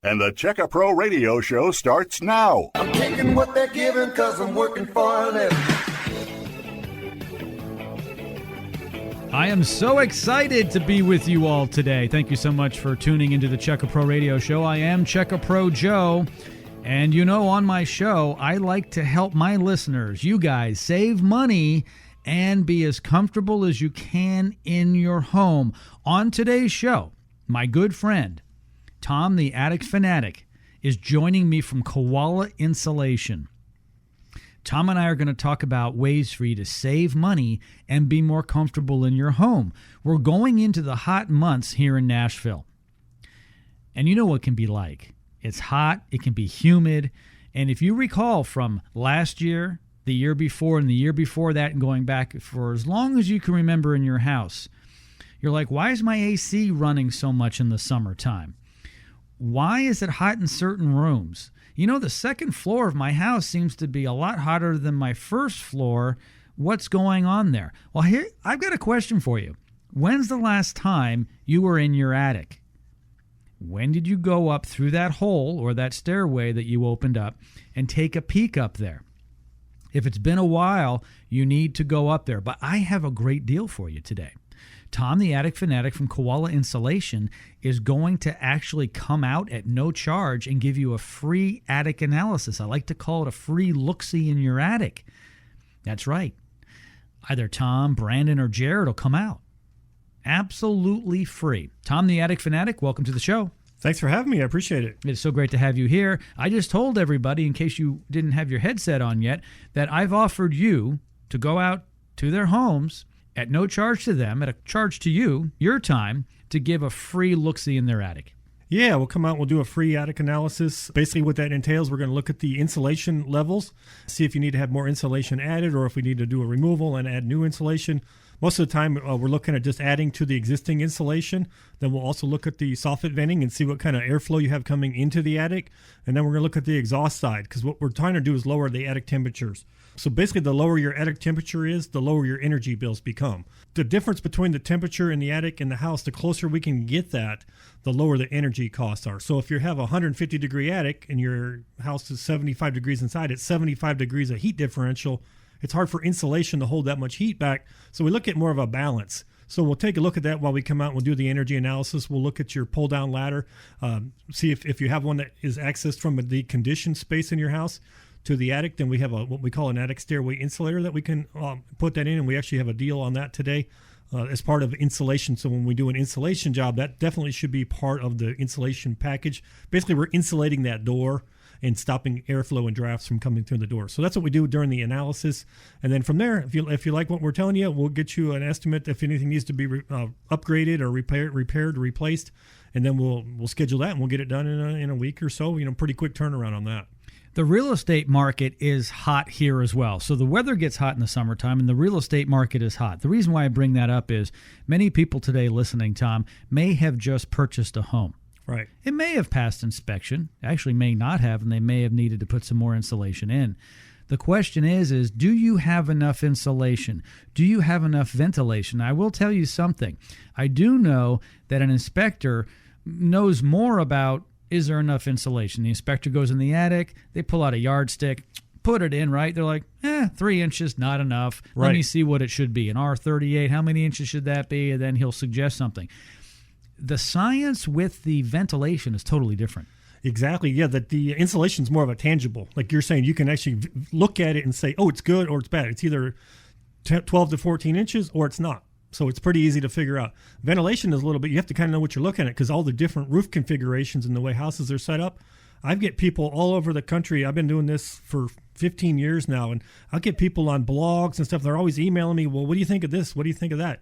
And the Check a Pro radio show starts now. I'm taking what they're giving because I'm working for a living. I am so excited to be with you all today. Thank you so much for tuning into the Check a Pro radio show. I am Check a Pro Joe. And you know, on my show, I like to help my listeners, you guys, save money and be as comfortable as you can in your home. On today's show, my good friend, Tom the Attic Fanatic, is joining me from Koala Insulation. Tom and I are going to talk about ways for you to save money and be more comfortable in your home. We're going into the hot months here in Nashville. And you know what it can be like. It's hot, it can be humid, and if you recall from last year, the year before, and the year before that, and going back for as long as you can remember in your house, you're like, why is my AC running so much in the summertime? Why is it hot in certain rooms? You know, the second floor of my house seems to be a lot hotter than my first floor. What's going on there? Well, here, I've got a question for you. When's the last time you were in your attic? When did you go up through that hole or that stairway that you opened up and take a peek up there? If it's been a while, you need to go up there. But I have a great deal for you today. Tom the Attic Fanatic from Koala Insulation is going to actually come out at no charge and give you a free attic analysis. I like to call it a free look-see in your attic. That's right. Either Tom, Brandon, or Jared will come out. Absolutely free. Tom the Attic Fanatic, welcome to the show. Thanks for having me. I appreciate it. It's so great to have you here. I just told everybody, in case you didn't have your headset on yet, that I've offered you to go out to their homes at no charge to them, at a charge to you, your time, to give a free look-see in their attic. Yeah, we'll come out and we'll do a free attic analysis. Basically what that entails, we're going to look at the insulation levels, see if you need to have more insulation added or if we need to do a removal and add new insulation. Most of the time, we're looking at just adding to the existing insulation. Then we'll also look at the soffit venting and see what kind of airflow you have coming into the attic. And then we're going to look at the exhaust side because what we're trying to do is lower the attic temperatures. So basically, the lower your attic temperature is, the lower your energy bills become. The difference between the temperature in the attic and the house, the closer we can get that, the lower the energy costs are. So if you have a 150-degree attic and your house is 75 degrees inside, it's 75 degrees of heat differential. It's hard for insulation to hold that much heat back. So we look at more of a balance. So we'll take a look at that while we come out and we'll do the energy analysis. We'll look at your pull-down ladder, see if you have one that is accessed from the conditioned space in your house to the attic. Then we have what we call an attic stairway insulator that we can put that in, and we actually have a deal on that today as part of insulation. So when we do an insulation job, that definitely should be part of the insulation package. Basically, we're insulating that door and stopping airflow and drafts from coming through the door. So that's what we do during the analysis. And then from there, if you like what we're telling you, we'll get you an estimate if anything needs to be upgraded or repaired or replaced. And then we'll schedule that and we'll get it done in a week or so. Pretty quick turnaround on that. The real estate market is hot here as well. So the weather gets hot in the summertime and the real estate market is hot. The reason why I bring that up is many people today listening, Tom, may have just purchased a home. Right. It may have passed inspection, actually may not have, and they may have needed to put some more insulation in. The question is do you have enough insulation? Do you have enough ventilation? I will tell you something. I do know that an inspector knows more about is there enough insulation. The inspector goes in the attic, they pull out a yardstick, put it in, right? They're like, 3 inches, not enough. Right. Let me see what it should be. An R38, how many inches should that be? And then he'll suggest something. The science with the ventilation is totally different. Exactly. Yeah, that the insulation is more of a tangible. Like you're saying, you can actually look at it and say, oh, it's good or it's bad. It's either 12 to 14 inches or it's not. So it's pretty easy to figure out. Ventilation is a little bit, you have to kind of know what you're looking at because all the different roof configurations and the way houses are set up. I get people all over the country. I've been doing this for 15 years now, and I'll get people on blogs and stuff. They're always emailing me, well, what do you think of this? What do you think of that?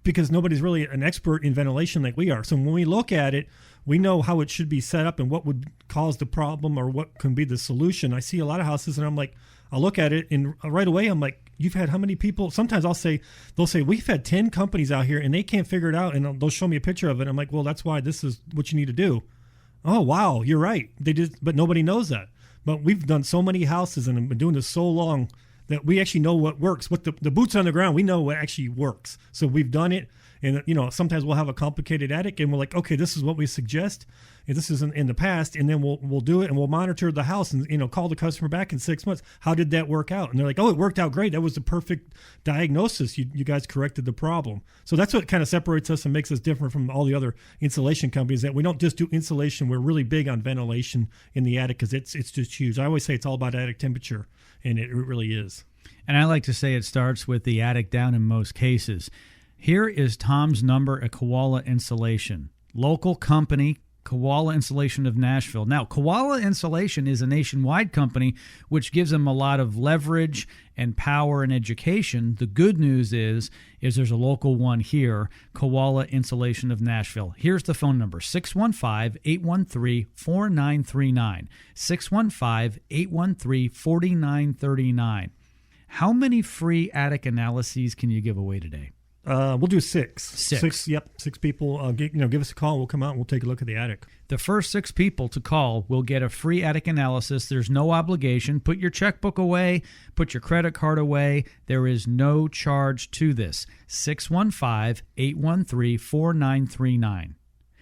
Because nobody's really an expert in ventilation like we are. So when we look at it, we know how it should be set up and what would cause the problem or what can be the solution. I see a lot of houses and I'm like, I'll look at it and right away I'm like, you've had how many people? Sometimes they'll say, we've had 10 companies out here and they can't figure it out. And they'll show me a picture of it. I'm like, well, that's why this is what you need to do. Oh, wow, you're right. But nobody knows that. But we've done so many houses and been doing this so long that we actually know what works. What the boots on the ground, we know what actually works. So we've done it. And, sometimes we'll have a complicated attic and we're like, okay, this is what we suggest. and this is in the past, and then we'll do it, and we'll monitor the house, and call the customer back in 6 months. How did that work out? And they're like, oh, it worked out great. That was the perfect diagnosis. You guys corrected the problem. So that's what kind of separates us and makes us different from all the other insulation companies, that we don't just do insulation. We're really big on ventilation in the attic, because it's just huge. I always say it's all about attic temperature, and it really is. And I like to say it starts with the attic down in most cases. Here is Tom's number at Koala Insulation. Local company, Koala Insulation of Nashville. Now, Koala Insulation is a nationwide company, which gives them a lot of leverage and power and education. The good news is there's a local one here, Koala Insulation of Nashville. Here's the phone number, 615-813-4939, 615-813-4939. How many free attic analyses can you give away today? We'll do six. Six. Yep, 6 people. Give us a call. We'll come out and we'll take a look at the attic. The first 6 people to call will get a free attic analysis. There's no obligation. Put your checkbook away. Put your credit card away. There is no charge to this. 615-813-4939.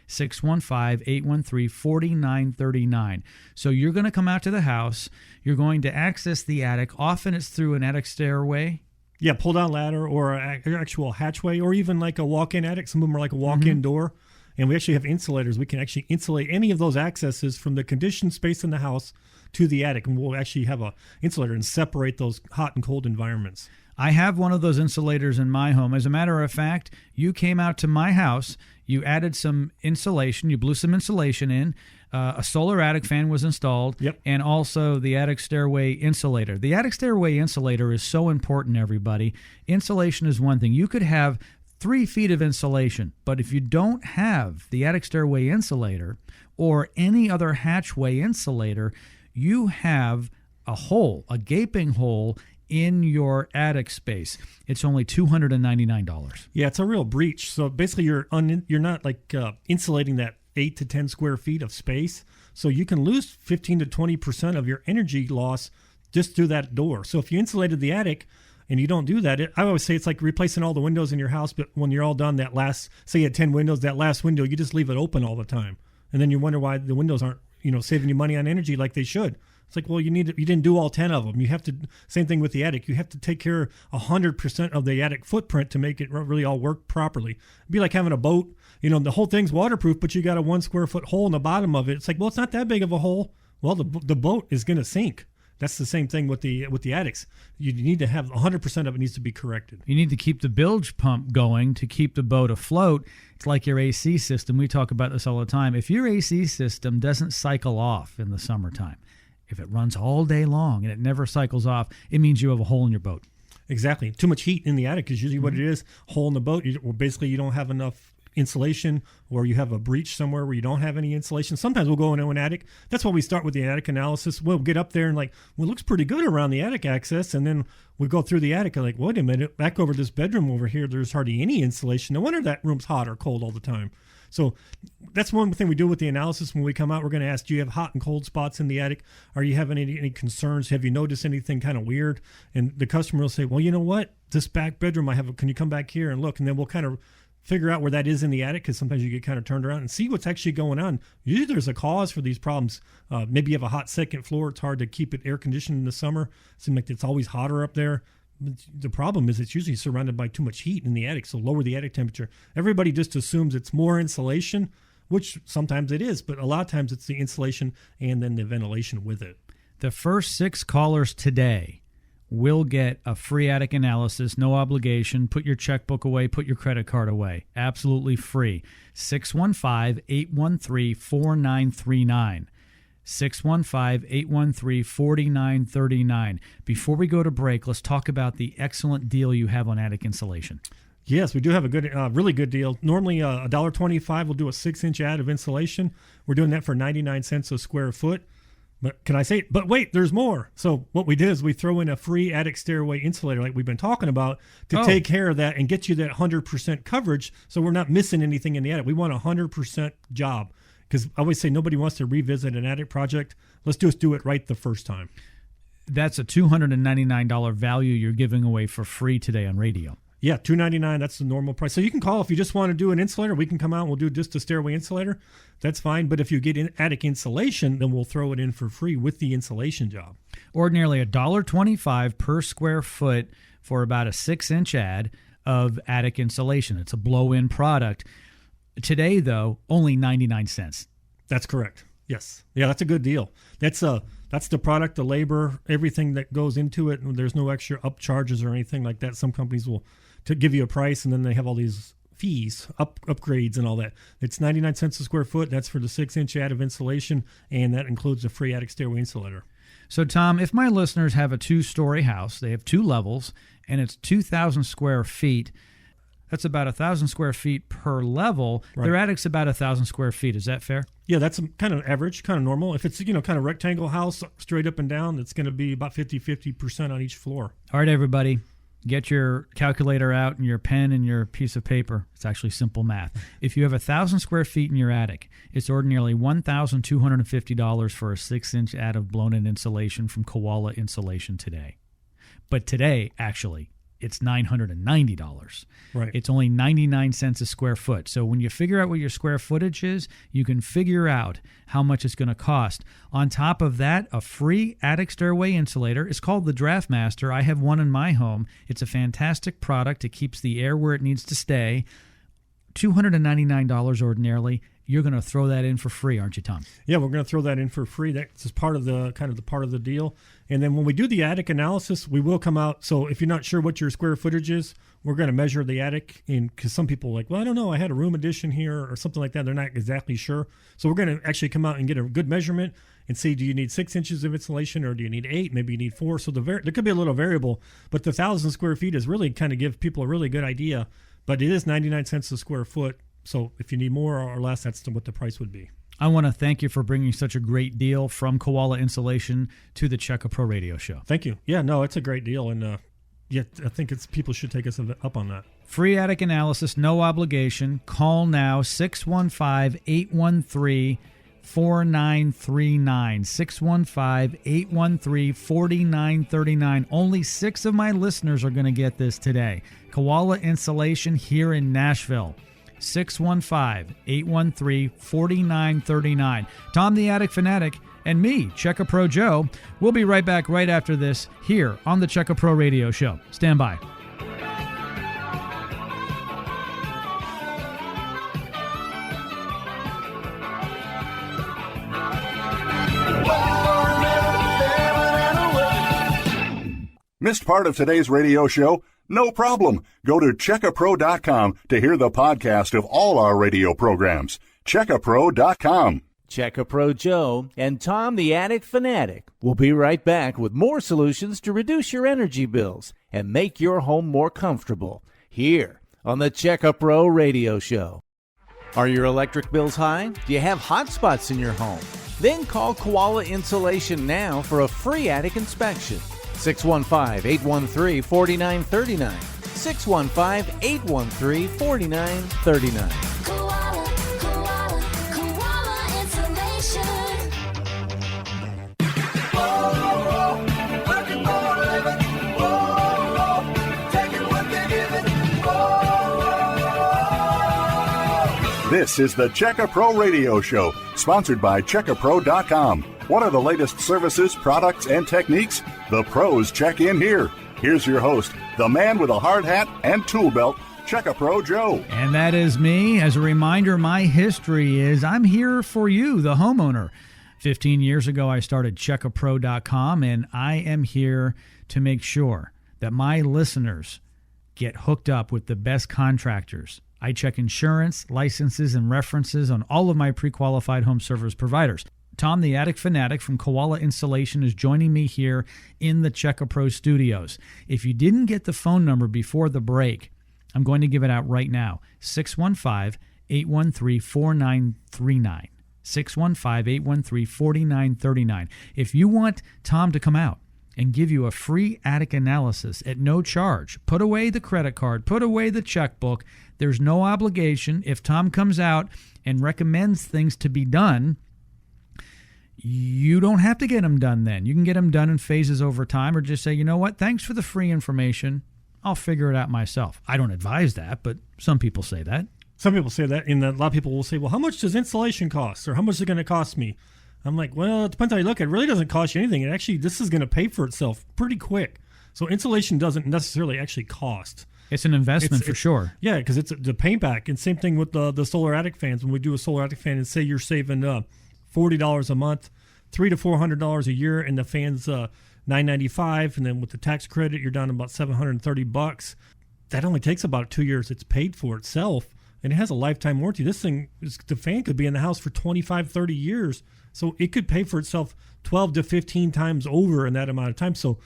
615-813-4939. So you're going to come out to the house. You're going to access the attic. Often it's through an attic stairway. Yeah, pull-down ladder or an actual hatchway, or even like a walk-in attic. Some of them are like a walk-in door. And we actually have insulators. We can actually insulate any of those accesses from the conditioned space in the house to the attic. And we'll actually have an insulator and separate those hot and cold environments. I have one of those insulators in my home. As a matter of fact, you came out to my house, you added some insulation, you blew some insulation in, a solar attic fan was installed, and also the attic stairway insulator. The attic stairway insulator is so important, everybody. Insulation is one thing. You could have 3 feet of insulation, but if you don't have the attic stairway insulator or any other hatchway insulator, you have a hole, a gaping hole in your attic space. It's only $299. Yeah, it's a real breach. So basically, you're not like insulating that 8 to 10 square feet of space. So you can lose 15 to 20% of your energy loss just through that door. So if you insulated the attic and you don't do that, I always say it's like replacing all the windows in your house. But when you're all done, that last, say you had 10 windows, that last window, you just leave it open all the time, and then you wonder why the windows aren't saving you money on energy like they should. It's like, well, you didn't do all 10 of them. You have to, same thing with the attic. You have to take care of 100% of the attic footprint to make it really all work properly. It'd be like having a boat. The whole thing's waterproof, but you got a 1 square foot hole in the bottom of it. It's like, well, it's not that big of a hole. Well, the boat is going to sink. That's the same thing with the attics. You need to have 100% of it needs to be corrected. You need to keep the bilge pump going to keep the boat afloat. It's like your AC system. We talk about this all the time. If your AC system doesn't cycle off in the summertime, if it runs all day long and it never cycles off, it means you have a hole in your boat. Exactly. Too much heat in the attic is usually what it is. Hole in the boat. Basically, you don't have enough insulation, or you have a breach somewhere where you don't have any insulation. Sometimes we'll go into an attic. That's why we start with the attic analysis. We'll get up there and it looks pretty good around the attic access. And then we go through the attic and wait a minute, back over this bedroom over here, there's hardly any insulation. No wonder that room's hot or cold all the time. So that's one thing we do with the analysis. When we come out, we're going to ask, do you have hot and cold spots in the attic? Are you having any concerns? Have you noticed anything kind of weird? And the customer will say, well, you know what? This back bedroom can you come back here and look? And then we'll kind of figure out where that is in the attic, because sometimes you get kind of turned around and see what's actually going on. Usually there's a cause for these problems. Maybe you have a hot second floor. It's hard to keep it air conditioned in the summer. It seems like it's always hotter up there. The problem is it's usually surrounded by too much heat in the attic, so lower the attic temperature. Everybody just assumes it's more insulation, which sometimes it is, but a lot of times it's the insulation and then the ventilation with it. The first 6 callers today will get a free attic analysis, no obligation. Put your checkbook away, put your credit card away. Absolutely free. 615-813-4939. 615-813-4939. Before we go to break, let's talk about the excellent deal you have on attic insulation. Yes, we do have a good, really good deal. Normally, $1.25 will do a 6-inch ad of insulation. We're doing that for 99 cents a square foot. But wait, there's more. So what we did is we throw in a free attic stairway insulator like we've been talking about to take care of that and get you that 100% coverage, so we're not missing anything in the attic. We want a 100% job, because I always say nobody wants to revisit an attic project. Let's just do it right the first time. That's a $299 value you're giving away for free today on radio. Yeah, $299. That's the normal price. So you can call if you just want to do an insulator. We can come out and we'll do just a stairway insulator. That's fine. But if you get attic insulation, then we'll throw it in for free with the insulation job. Ordinarily $1.25 per square foot for about a 6-inch ad of attic insulation. It's a blow-in product. Today, though, only 99 cents. That's correct. Yes. Yeah, that's a good deal. That's the product, the labor, everything that goes into it. And there's no extra upcharges or anything like that. Some companies will to give you a price, and then they have all these fees, upgrades and all that. It's 99 cents a square foot. That's for the 6-inch ad of insulation, and that includes a free attic stairway insulator. So, Tom, if my listeners have a 2-story house, they have 2 levels, and it's 2,000 square feet, that's about 1,000 square feet per level. Right. Their attic's about 1,000 square feet. Is that fair? Yeah, that's kind of average, kind of normal. If it's, kind of rectangle house straight up and down, it's going to be about 50% on each floor. All right, everybody, get your calculator out and your pen and your piece of paper. It's actually simple math. If you have 1,000 square feet in your attic, it's ordinarily $1,250 for a 6-inch ad of blown-in insulation from Koala Insulation today. But today, actually, it's $990. Right. It's only 99 cents a square foot. So when you figure out what your square footage is, you can figure out how much it's going to cost. On top of that, a free attic stairway insulator. It's called the DraftMaster. I have one in my home. It's a fantastic product. It keeps the air where it needs to stay. $299 ordinarily. You're going to throw that in for free, aren't you, Tom? Yeah, we're going to throw that in for free. That's part of the part of the deal. And then when we do the attic analysis, we will come out. So if you're not sure what your square footage is, we're going to measure the attic because some people are like, well, I don't know, I had a room addition here or something like that. They're not exactly sure. So we're going to actually come out and get a good measurement and see, do you need 6 inches of insulation or do you need 8? Maybe you need 4. So there could be a little variable, but the 1,000 square feet is really kind of give people a really good idea. But it is 99 cents a square foot. So if you need more or less, that's what the price would be. I want to thank you for bringing such a great deal from Koala Insulation to the Checka Pro Radio Show. Thank you. Yeah, no, it's a great deal. And I think people should take us up on that. Free attic analysis, no obligation. Call now, 615-813-4939. 615-813-4939. Only 6 of my listeners are going to get this today. Koala Insulation here in Nashville. 615-813-4939. Tom the Attic Fanatic and me, Checka Pro Joe, we'll be right back right after this here on the Checka Pro Radio Show. Stand by. Missed part of today's radio show? No problem. Go to checkapro.com to hear the podcast of all our radio programs. Checkapro.com. Checka Pro Joe and Tom the Attic Fanatic will be right back with more solutions to reduce your energy bills and make your home more comfortable here on the Checka Pro Radio Show. Are your electric bills high? Do you have hot spots in your home? Then call Koala Insulation now for a free attic inspection. 615-813-4939. 615-813-4939. Koala, Koala, Koala Insulation. Working for a living. Taking what they're giving. This is the Checka Pro Radio Show, sponsored by checkapro.com. What are the latest services, products, and techniques? The pros check in here. Here's your host, the man with a hard hat and tool belt, Checka Pro Joe. And that is me. As a reminder, my history is I'm here for you, the homeowner. 15 years ago, I started checkapro.com, and I am here to make sure that my listeners get hooked up with the best contractors. I check insurance, licenses, and references on all of my pre-qualified home service providers. Tom the Attic Fanatic from Koala Insulation is joining me here in the Checka Pro studios. If you didn't get the phone number before the break, I'm going to give it out right now. 615-813-4939. 615-813-4939. If you want Tom to come out and give you a free attic analysis at no charge, put away the credit card, put away the checkbook. There's no obligation. If Tom comes out and recommends things to be done, you don't have to get them done then. You can get them done in phases over time, or just say, you know what, thanks for the free information. I'll figure it out myself. I don't advise that, but some people say that. Some people say that, and a lot of people will say, well, how much does insulation cost, or how much is it going to cost me? I'm like, well, it depends how you look at it. It really doesn't cost you anything. This is going to pay for itself pretty quick. So insulation doesn't necessarily actually cost. It's an investment for sure. Yeah, because it's the payback. And same thing with the solar attic fans. When we do a solar attic fan, and say you're saving $40 a month, $300 to $400 a year, and the fan's $995, and then with the tax credit, you're down to about $730. That only takes about 2 years. It's paid for itself, and it has a lifetime warranty. This thing, the fan could be in the house for 25, 30 years, so it could pay for itself 12 to 15 times over in that amount of time. So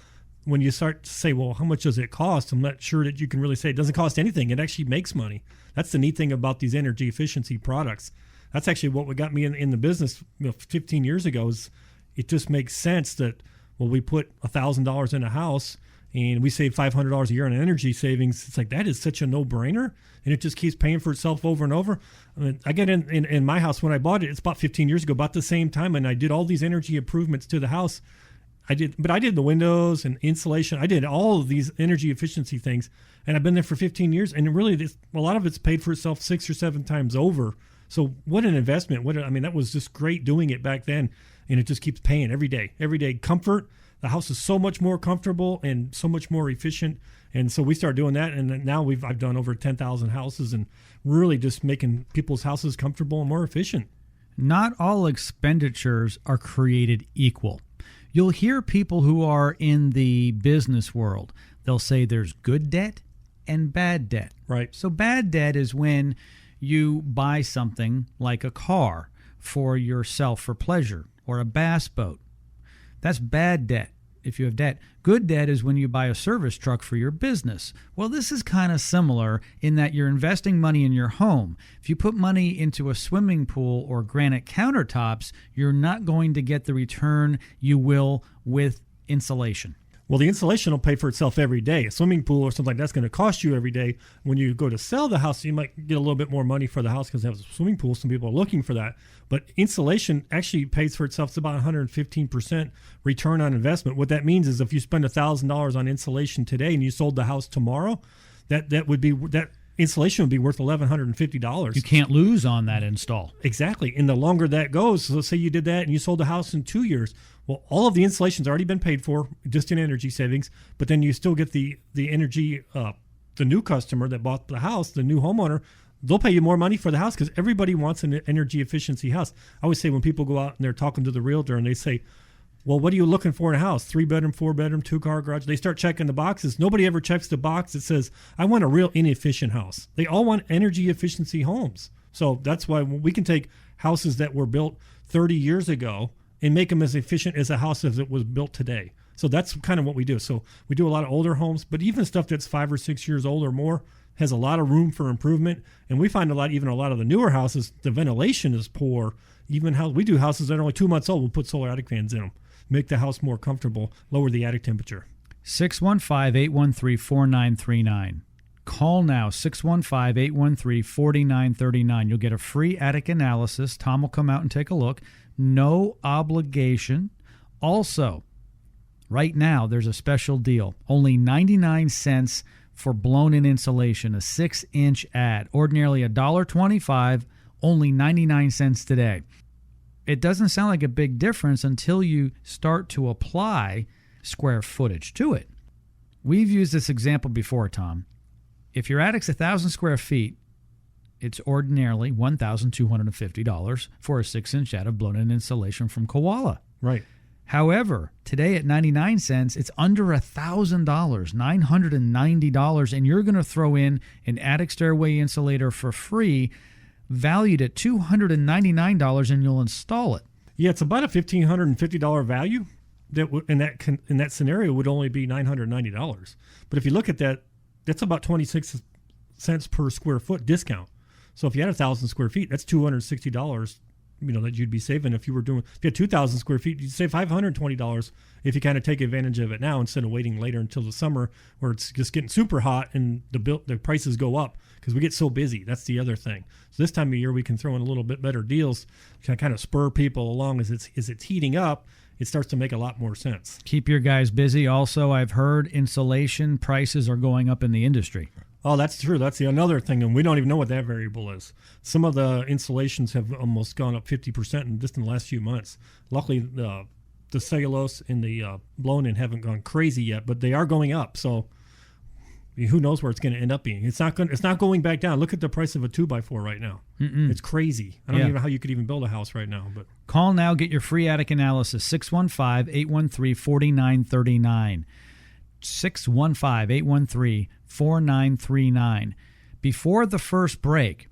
when you start to say, well, how much does it cost? I'm not sure that you can really say it doesn't cost anything. It actually makes money. That's the neat thing about these energy efficiency products. That's actually what got me in the business 15 years ago. Is it just makes sense that, well, we put $1,000 in a house and we save $500 a year on energy savings. It's like, that is such a no-brainer, and it just keeps paying for itself over and over. I mean, I get in my house when I bought it, it's about 15 years ago, about the same time, and I did all these energy improvements to the house. I did the windows and insulation. I did all of these energy efficiency things, and I've been there for 15 years, and really, a lot of it's paid for itself 6 or 7 times over. So what an investment. That was just great doing it back then, and it just keeps paying every day. Every day, comfort. The house is so much more comfortable and so much more efficient, and so we started doing that, and now I've done over 10,000 houses, and really just making people's houses comfortable and more efficient. Not all expenditures are created equal. You'll hear people who are in the business world, they'll say there's good debt and bad debt. Right. So bad debt is when you buy something like a car for yourself for pleasure, or a bass boat. That's bad debt if you have debt. Good debt is when you buy a service truck for your business. Well, this is kind of similar in that you're investing money in your home. If you put money into a swimming pool or granite countertops, you're not going to get the return you will with insulation. Well, the insulation will pay for itself every day. A swimming pool or something like that's going to cost you every day. When you go to sell the house, you might get a little bit more money for the house because it has a swimming pool. Some people are looking for that. But insulation actually pays for itself. It's about 115% return on investment. What that means is if you spend $1,000 on insulation today and you sold the house tomorrow, that insulation would be worth $1,150. You can't lose on that install. Exactly. And the longer that goes, so let's say you did that and you sold the house in 2 years. Well, all of the insulation's already been paid for just in energy savings, but then you still get the energy, the new customer that bought the house, the new homeowner, they'll pay you more money for the house because everybody wants an energy efficiency house. I always say when people go out and they're talking to the realtor and they say, well, what are you looking for in a house? 3-bedroom, 4-bedroom, 2-car garage. They start checking the boxes. Nobody ever checks the box that says, I want a real inefficient house. They all want energy efficiency homes. So that's why we can take houses that were built 30 years ago and make them as efficient as a house as it was built today. So that's kind of what we do. So we do a lot of older homes, but even stuff that's 5 or 6 years old or more has a lot of room for improvement. And we find a lot of the newer houses, the ventilation is poor. Even we do houses that are only 2 months old, we'll put solar attic fans in them. Make the house more comfortable, lower the attic temperature. 615-813-4939. Call now, 615-813-4939. You'll get a free attic analysis. Tom will come out and take a look. No obligation. Also, right now, there's a special deal. Only 99 cents for blown-in insulation, a 6-inch ad. Ordinarily $1.25, only 99 cents today. It doesn't sound like a big difference until you start to apply square footage to it. We've used this example before, Tom. If your attic's 1,000 square feet, it's ordinarily $1,250 for a 6-inch ad of blown-in insulation from Koala. Right. However, today at 99 cents, it's under $1,000, $990, and you're going to throw in an attic stairway insulator for free, valued at $299, and you'll install it. Yeah, it's about a $1,550 value. That in that scenario would only be $990. But if you look at that, that's about 26 cents per square foot discount. So if you had 1,000 square feet, that's $260 that you'd be saving if you had 2,000 square feet, you'd save $520 if you kind of take advantage of it now instead of waiting later until the summer where it's just getting super hot and the prices go up because we get so busy. That's the other thing. So this time of year we can throw in a little bit better deals to kind of spur people along as it's heating up. It starts to make a lot more sense. Keep your guys busy. Also, I've heard insulation prices are going up in the industry. Oh, that's true. That's another thing, and we don't even know what that variable is. Some of the insulations have almost gone up 50% just in the last few months. Luckily, the cellulose and the blown-in haven't gone crazy yet, but they are going up. So who knows where it's going to end up being? It's not going back down. Look at the price of a 2x4 right now. It's crazy. I don't even know how you could even build a house right now. But call now, get your free attic analysis, 615-813-4939. 615-813-4939. Before the first break,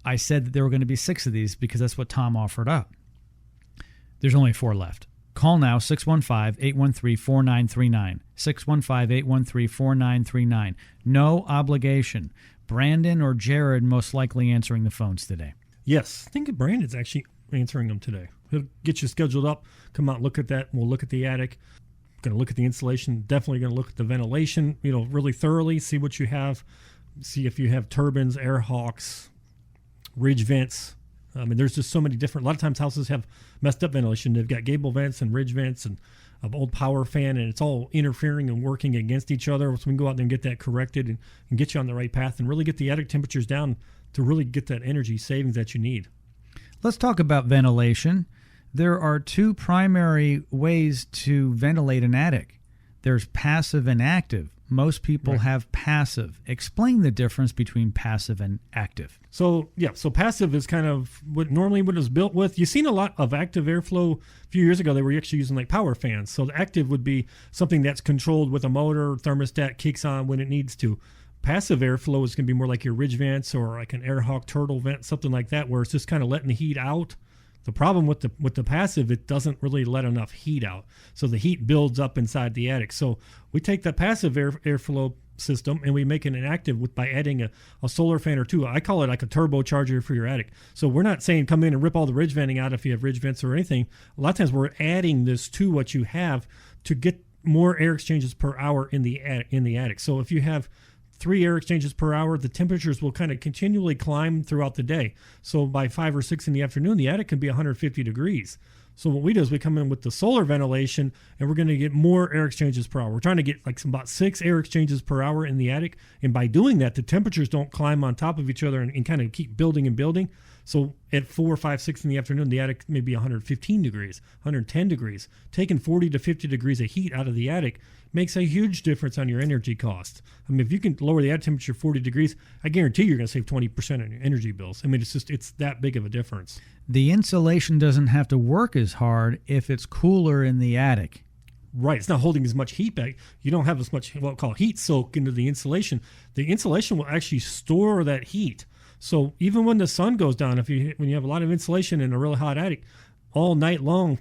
I said that there were going to be 6 of these because that's what Tom offered up. There's only 4 left. Call now, 615-813-4939. 615-813-4939. No obligation. Brandon or Jared most likely answering the phones today. Yes, I think Brandon's actually answering them today. He'll get you scheduled up, come out, look at that. We'll look at the attic. Going to look at the insulation. Definitely going to look at the ventilation, really thoroughly, see what you have. See if you have turbines, air hawks, ridge vents. I mean, there's just so many different. A lot of times houses have messed up ventilation. They've got gable vents and ridge vents and an old power fan, and it's all interfering and working against each other. So we can go out there and get that corrected and get you on the right path and really get the attic temperatures down to really get that energy savings that you need. Let's talk about ventilation. There are 2 primary ways to ventilate an attic. There's passive and active. Most people have passive. Explain the difference between passive and active. So passive is kind of what it was built with. You've seen a lot of active airflow. A few years ago, they were actually using like power fans. So the active would be something that's controlled with a motor, thermostat kicks on when it needs to. Passive airflow is going to be more like your ridge vents or like an air hawk turtle vent, something like that, where it's just kind of letting the heat out. The problem with the passive, it doesn't really let enough heat out. So the heat builds up inside the attic. So we take the passive airflow system and we make it an active by adding a solar fan or 2. I call it like a turbocharger for your attic. So we're not saying come in and rip all the ridge venting out if you have ridge vents or anything. A lot of times we're adding this to what you have to get more air exchanges per hour in the attic. So if you have 3 air exchanges per hour, the temperatures will kind of continually climb throughout the day. So by 5 or 6 in the afternoon, the attic can be 150 degrees. So what we do is we come in with the solar ventilation and we're going to get more air exchanges per hour. We're trying to get like about 6 air exchanges per hour in the attic. And by doing that, the temperatures don't climb on top of each other and kind of keep building and building. So at 4, 5, 6 in the afternoon, the attic may be 115 degrees, 110 degrees. Taking 40 to 50 degrees of heat out of the attic makes a huge difference on your energy cost. I mean, if you can lower the attic temperature 40 degrees, I guarantee you're going to save 20% on your energy bills. I mean, it's that big of a difference. The insulation doesn't have to work as hard if it's cooler in the attic. Right. It's not holding as much heat back. You don't have as much what we call heat soak into the insulation. The insulation will actually store that heat. So even when the sun goes down, when you have a lot of insulation in a really hot attic, all night long,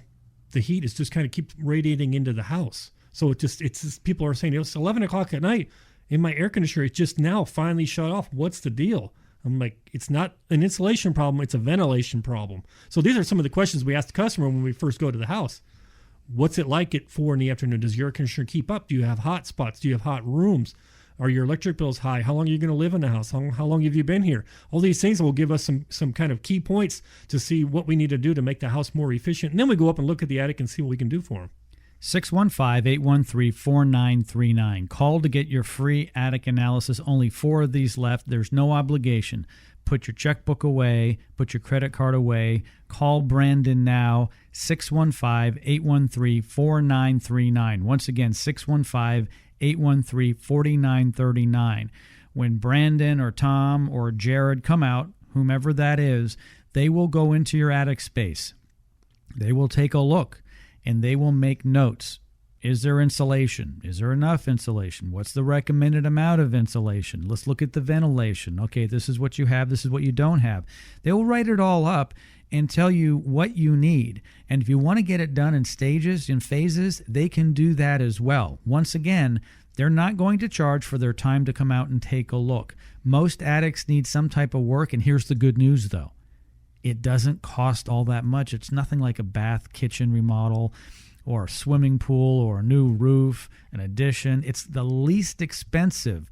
the heat is just kind of keeps radiating into the house. So it's just people are saying, it's 11 o'clock at night and my air conditioner is just now finally shut off. What's the deal? I'm like, it's not an insulation problem. It's a ventilation problem. So these are some of the questions we ask the customer when we first go to the house. What's it like at 4 in the afternoon? Does your air conditioner keep up? Do you have hot spots? Do you have hot rooms? Are your electric bills high? How long are you going to live in the house? How long have you been here? All these things will give us some kind of key points to see what we need to do to make the house more efficient. And then we go up and look at the attic and see what we can do for them. 615-813-4939. Call to get your free attic analysis. Only 4 of these left. There's no obligation. Put your checkbook away. Put your credit card away. Call Brandon now. 615-813-4939. Once again, 615-813-4939. When Brandon or Tom or Jared come out, whomever that is, they will go into your attic space. They will take a look. And they will make notes. Is there insulation? Is there enough insulation? What's the recommended amount of insulation? Let's look at the ventilation. Okay, this is what you have. This is what you don't have. They will write it all up and tell you what you need. And if you want to get it done in stages, in phases, they can do that as well. Once again, they're not going to charge for their time to come out and take a look. Most attics need some type of work, and here's the good news, though. it doesn't cost all that much. It's nothing like a bath kitchen remodel or a swimming pool or a new roof, an addition. It's the least expensive,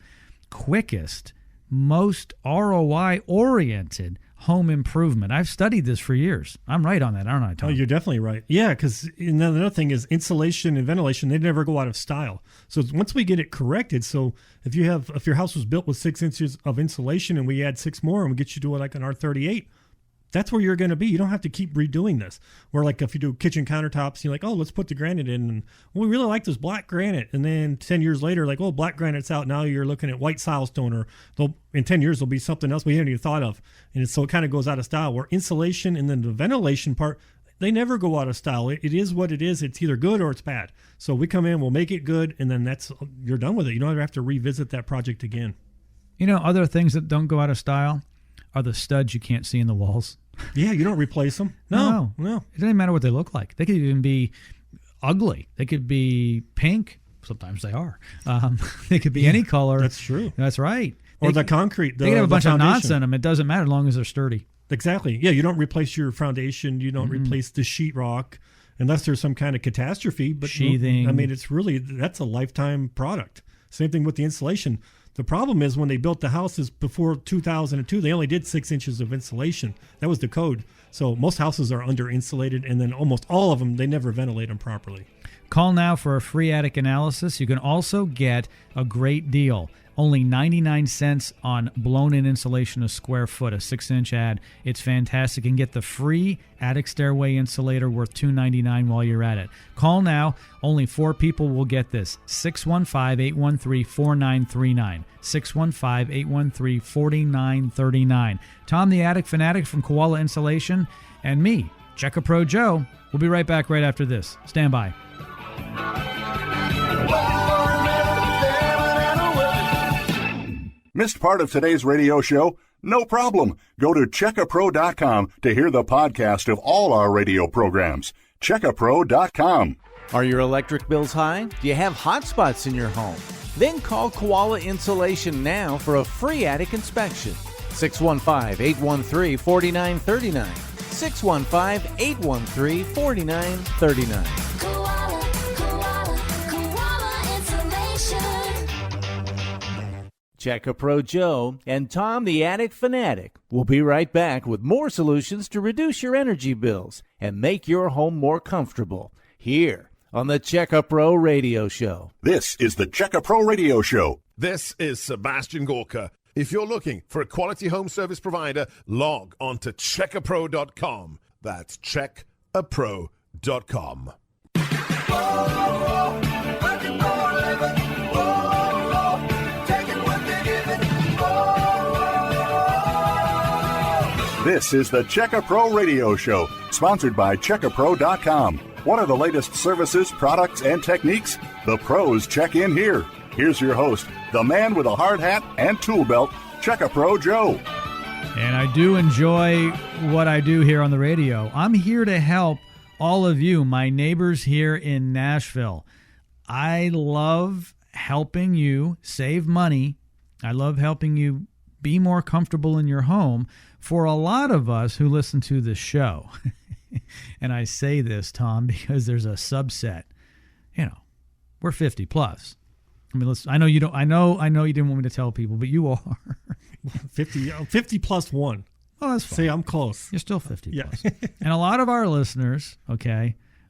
quickest, most ROI-oriented home improvement. I've studied this for years. I'm right on that, aren't I, Tom? Oh, you're definitely right. Yeah, because another thing is insulation and ventilation, they never go out of style. So once we get it corrected, so if your house was built with 6 inches of insulation and we add 6 more and we get you to like an R38, that's where you're going to be. You don't have to keep redoing this. Or like if you do kitchen countertops, you're like, oh, let's put the granite in. And well, we really like this black granite. And then 10 years later, like, oh, black granite's out. Now you're looking at white silestone, or in 10 years, there'll be something else we haven't even thought of. And so it kind of goes out of style. Where insulation and then the ventilation part, they never go out of style. It is what it is. It's either good or it's bad. So we come in, we'll make it good, and then you're done with it. You don't ever have to revisit that project again. You know, other things that don't go out of style are the studs you can't see in the walls. Yeah, you don't replace them. No. It doesn't matter what they look like. They could even be ugly. They could be pink. Sometimes they are. They could be any color. That's true. That's right. Or the concrete. They can have a bunch of foundation. knots in them. It doesn't matter as long as they're sturdy. Exactly. Yeah, you don't replace your foundation. You don't replace the sheetrock unless there's some kind of catastrophe. But sheathing. I mean, that's a lifetime product. Same thing with the insulation. The problem is when they built the houses before 2002, they only did 6 inches of insulation. That was the code. So most houses are under insulated, and then almost all of them, they never ventilate them properly. Call now for a free attic analysis. You can also get a great deal. Only 99 cents on blown-in insulation a square foot, a 6-inch ad. It's fantastic. And get the free attic stairway insulator worth $2.99 while you're at it. Call now. Only 4 people will get this. 615-813-4939. 615-813-4939. Tom the Attic Fanatic from Koala Insulation and me, Checker Pro Joe. We'll be right back right after this. Stand by. Missed part of today's radio show? No problem. Go to checkapro.com to hear the podcast of all our radio programs. Checkapro.com. Are your electric bills high? Do you have hot spots in your home? Then call Koala Insulation now for a free attic inspection. 615-813-4939. 615-813-4939. Koala, Koala, Koala Insulation. Checker Pro Joe and Tom the Attic Fanatic will be right back with more solutions to reduce your energy bills and make your home more comfortable here on the Checker Pro Radio Show. This is the Checker Pro Radio Show. This is Sebastian Gorka. If you're looking for a quality home service provider, log on to checkapro.com. That's checkapro.com. This is the Checker Pro Radio Show, sponsored by checkapro.com. What are the latest services, products, and techniques? The pros check in here. Here's your host, the man with a hard hat and tool belt, Checker Pro Joe. And I do enjoy what I do here on the radio. I'm here to help all of you, my neighbors here in Nashville. I love helping you save money. I love helping you be more comfortable in your home. For a lot of us who listen to the show, and I say this, Tom, because there's a subset, we're 50 plus. I mean, listen, I know you don't. I know you didn't want me to tell people, but you are 50 plus 1. Oh, that's fine. See, I'm close. You're still 50 Yeah. plus. And a lot of our listeners,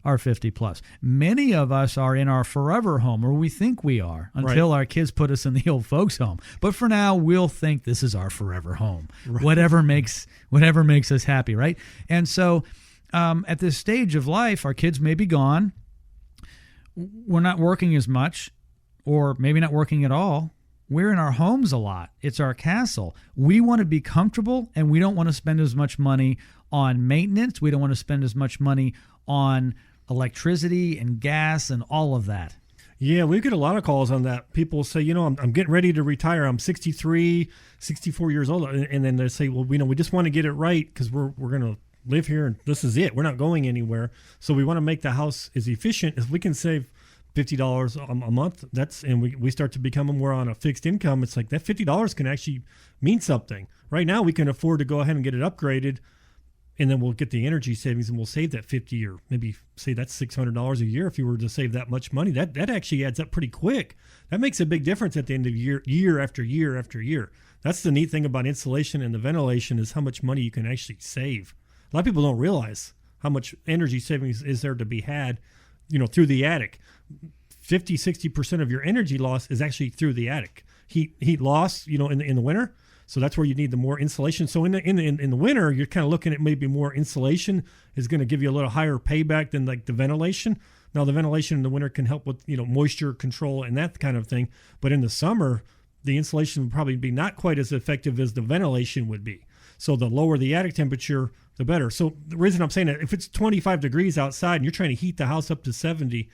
are 50 plus. Many of us are in our forever home, or we think we are, until our kids put us in the old folks home. But for now, we'll think this is our forever home. Right. Whatever makes us happy, right? And so at this stage of life, our kids may be gone. We're not working as much, or maybe not working at all. We're in our homes a lot. It's our castle. We want to be comfortable, and we don't want to spend as much money on maintenance. We don't want to spend as much money on electricity and gas and all of that. Yeah, we get a lot of calls on that. People say, I'm getting ready to retire. I'm 63, 64 years old. And then they say, well, we just want to get it right because we're going to live here and this is it. We're not going anywhere. So we want to make the house as efficient as we can. Save $50 a month. And we start to become more on a fixed income. It's like that $50 can actually mean something. Right now we can afford to go ahead and get it upgraded. and then we'll get the energy savings, and we'll save that 50, or maybe say that's $600 a year. If you were to save that much money, that actually adds up pretty quick. That makes a big difference at the end of year after year after year. That's the neat thing about insulation and the ventilation, is how much money you can actually save. A lot of people don't realize how much energy savings is there to be had, through the attic. 50-60% of your energy loss is actually through the attic. Heat loss, in the winter. So that's where you need the more insulation. So in the winter, you're kind of looking at maybe more insulation is going to give you a little higher payback than like the ventilation. Now the ventilation in the winter can help with moisture control and that kind of thing. But in the summer, the insulation would probably be not quite as effective as the ventilation would be. So the lower the attic temperature, the better. So the reason I'm saying that, if it's 25 degrees outside and you're trying to heat the house up to 70,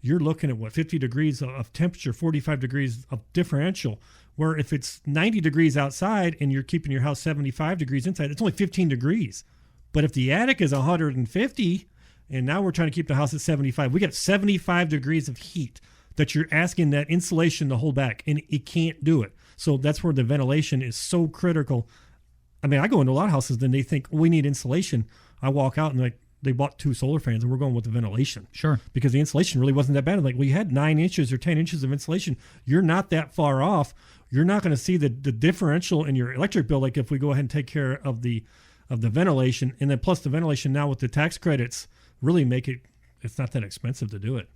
you're looking at 50 degrees of temperature, 45 degrees of differential. Where if it's 90 degrees outside and you're keeping your house 75 degrees inside, it's only 15 degrees. But if the attic is 150 and now we're trying to keep the house at 75, we got 75 degrees of heat that you're asking that insulation to hold back, and it can't do it. So that's where the ventilation is so critical. I mean, I go into a lot of houses and they think, we need insulation. I walk out and they bought 2 solar fans and we're going with the ventilation. Sure. Because the insulation really wasn't that bad. I'm like, well, you had 9 inches or 10 inches of insulation. You're not that far off. You're not going to see the differential in your electric bill, like if we go ahead and take care of the ventilation, and then plus the ventilation now with the tax credits really make it's not that expensive to do it.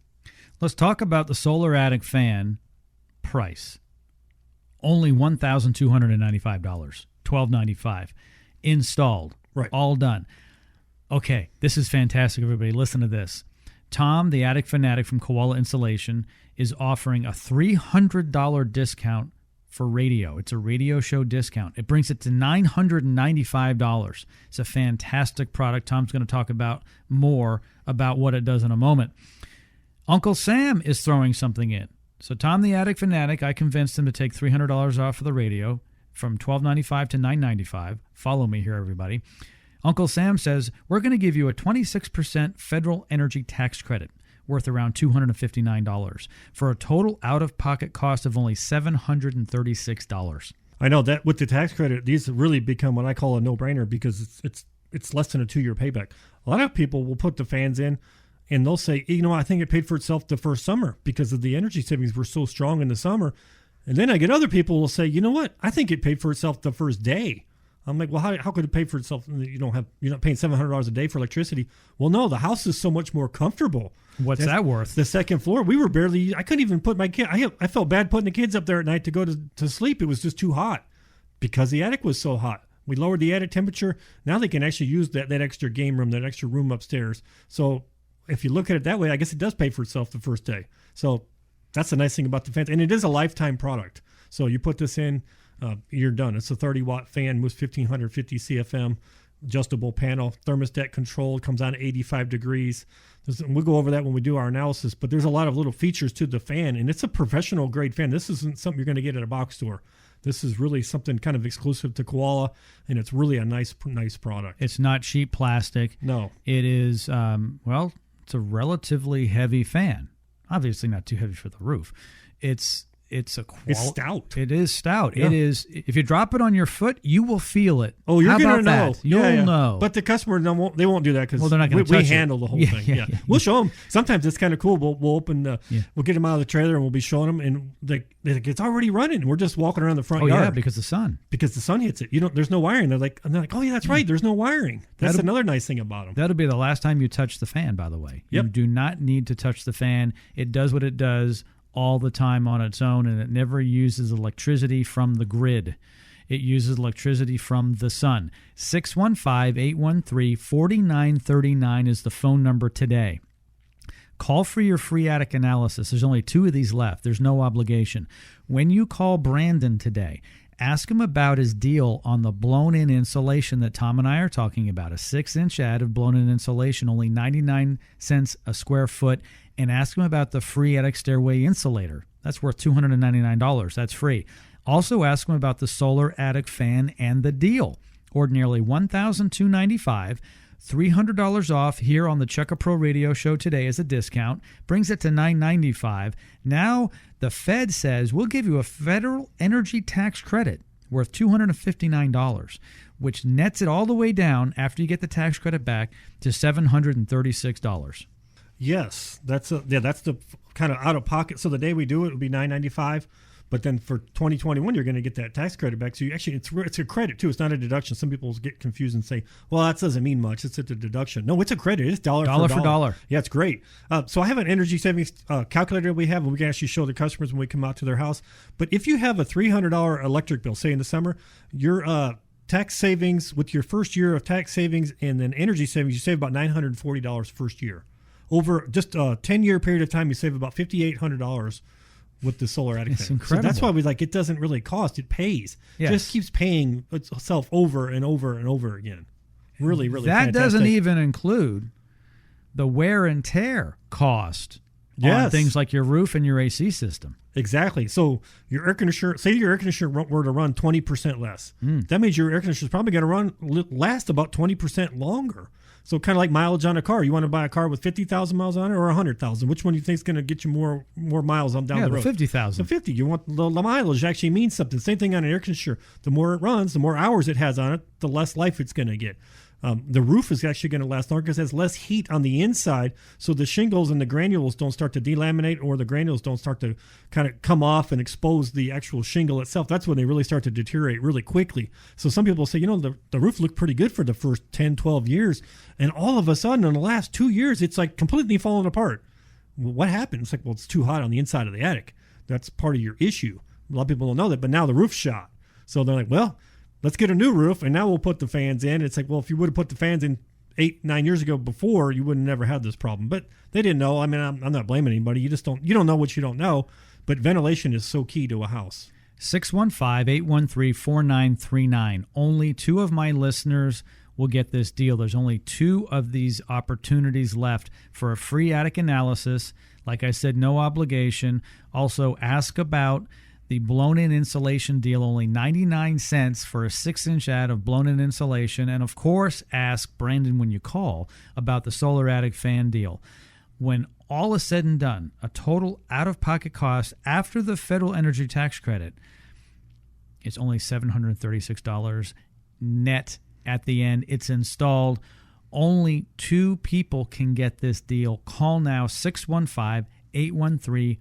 Let's talk about the solar attic fan price. Only $1,295, $1,295 installed. Right. All done. Okay, this is fantastic, everybody. Listen to this. Tom, the attic fanatic from Koala Insulation, is offering a $300 discount for radio. It's a radio show discount. It brings it to $995. It's a fantastic product. Tom's going to talk more about what it does in a moment. Uncle Sam is throwing something in. So Tom, the attic fanatic, I convinced him to take $300 off of the radio from $1,295 to $995. Follow me here, everybody. Uncle Sam says, we're going to give you a 26% federal energy tax credit worth around $259 for a total out-of-pocket cost of only $736. I know that with the tax credit, these really become what I call a no-brainer, because it's less than a 2-year payback. A lot of people will put the fans in and they'll say, I think it paid for itself the first summer because of the energy savings were so strong in the summer. And then I get other people will say, I think it paid for itself the first day. I'm like, well, how could it pay for itself? You're not paying $700 a day for electricity. Well, no, the house is so much more comfortable. What's that worth? The second floor, I couldn't even put my kid. I felt bad putting the kids up there at night to go to sleep. It was just too hot because the attic was so hot. We lowered the attic temperature. Now they can actually use that extra game room, that extra room upstairs. So if you look at it that way, I guess it does pay for itself the first day. So that's the nice thing about the fans. And it is a lifetime product. So you put this in, you're done. It's a 30-watt fan, moves 1,550 CFM, adjustable panel, thermostat control, comes on at 85 degrees. We'll go over that when we do our analysis, but there's a lot of little features to the fan, and it's a professional-grade fan. This isn't something you're going to get at a box store. This is really something kind of exclusive to Koala, and it's really a nice product. It's not cheap plastic. No. It is, it's a relatively heavy fan. Obviously not too heavy for the roof. It's stout. It is stout. Yeah. It is. If you drop it on your foot, you will feel it. Oh, you're going to know. You'll know. But the customer, they won't do that because they're not going to touch we handle the whole thing. Yeah. We'll show them. Sometimes it's kind of cool. We'll open, we'll get them out of the trailer and we'll be showing them, and they're like, it's already running. And we're just walking around the front yard. Oh yeah, because the sun hits it. There's no wiring. They're like, oh yeah, that's right. There's no wiring. That's another nice thing about them. That'll be the last time you touch the fan. By the way, You do not need to touch the fan. It does what it does all the time on its own, and it never uses electricity from the grid. It uses electricity from the sun. 615-813-4939 is the phone number today. Call for your free attic analysis. There's only 2 of these left. There's no obligation. When you call Brandon today, ask him about his deal on the blown-in insulation that Tom and I are talking about. A 6-inch ad of blown-in insulation, only 99 cents a square foot. And ask him about the free attic stairway insulator. That's worth $299. That's free. Also ask him about the solar attic fan and the deal. Ordinarily $1,295. $300 off here on the Checka Pro Radio Show today as a discount. Brings it to $995. Now the Fed says we'll give you a federal energy tax credit worth $259. which nets it all the way down after you get the tax credit back to $736. Yes, that's the kind of out of pocket. So the day we do it would be $995, but then for 2021 you're going to get that tax credit back. So you actually it's a credit too. It's not a deduction. Some people get confused and say, "Well, that doesn't mean much. It's a deduction." No, it's a credit. It's dollar for dollar. Yeah, it's great. So I have an energy savings calculator we have, and we can actually show the customers when we come out to their house. But if you have a $300 electric bill, say in the summer, your tax savings with your first year of tax savings and then energy savings, you save about $940 first year. Over just a 10-year period of time, you save about $5,800 with the solar attic. It's incredible. So that's why we it doesn't really cost. It pays. Yes. Just keeps paying itself over and over and over again. Really, really That fantastic. doesn't even include the wear and tear cost on things like your roof and your AC system. Exactly. So your air conditioner, say your air conditioner were to run 20% less. That means your air conditioner is probably going to last about 20% longer. So kind of like mileage on a car. You want to buy a car with 50,000 miles on it or 100,000? Which one do you think is going to get you more miles on down the road? 50,000. So 50. You want the mileage actually means something. Same thing on an air conditioner. The more it runs, the more hours it has on it, the less life it's going to get. The roof is actually going to last longer because it has less heat on the inside, so the shingles and the granules don't start to delaminate, or the granules don't start to kind of come off and expose the actual shingle itself. That's when they really start to deteriorate really quickly. So some people say, the roof looked pretty good for the first 10, 12 years, and all of a sudden in the last 2 years, it's like completely fallen apart. Well, what happened? It's like, well, it's too hot on the inside of the attic. That's part of your issue. A lot of people don't know that, but now the roof's shot. So they're like, well, let's get a new roof, and now we'll put the fans in. It's like, well, if you would have put the fans in 8-9 years ago before, you would have never had this problem. But they didn't know. I mean, I'm not blaming anybody. You don't know what you don't know. But ventilation is so key to a house. 615-813-4939. Only 2 of my listeners will get this deal. There's only 2 of these opportunities left for a free attic analysis. Like I said, no obligation. Also, ask about the blown-in insulation deal, only 99 cents for a 6-inch ad of blown-in insulation. And, of course, ask Brandon when you call about the solar attic fan deal. When all is said and done, a total out-of-pocket cost after the federal energy tax credit, it's only $736 net at the end. It's installed. Only 2 people can get this deal. Call now, 615-813-4939.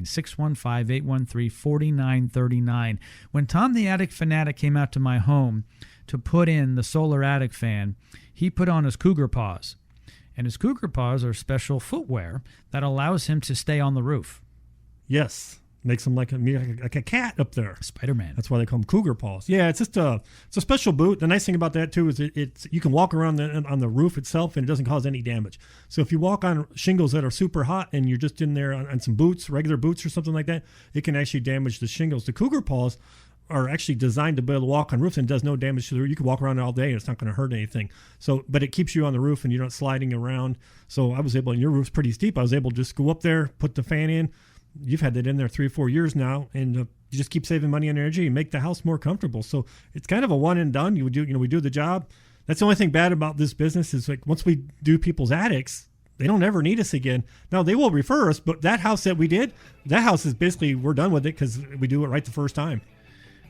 615-813-4939. When Tom the Attic Fanatic came out to my home to put in the solar attic fan, he put on his cougar paws. And his cougar paws are special footwear that allows him to stay on the roof. Yes. Makes him like a cat up there. Spider-Man. That's why they call them cougar paws. Yeah, it's just it's a special boot. The nice thing about that too is it's you can walk around on the roof itself and it doesn't cause any damage. So if you walk on shingles that are super hot and you're just in there on some boots, regular boots or something like that, it can actually damage the shingles. The cougar paws are actually designed to be able to walk on roofs and does no damage to the roof. You can walk around all day and it's not going to hurt anything. So, but it keeps you on the roof and you're not sliding around. So I was able, and your roof's pretty steep, I was able to just go up there, put the fan in. You've had that in there 3 or 4 years now, and you just keep saving money on energy and make the house more comfortable. So it's kind of a one and done. We do the job. That's the only thing bad about this business is like once we do people's attics, they don't ever need us again. Now they will refer us, but that house that we did, that house is basically we're done with it because we do it right the first time.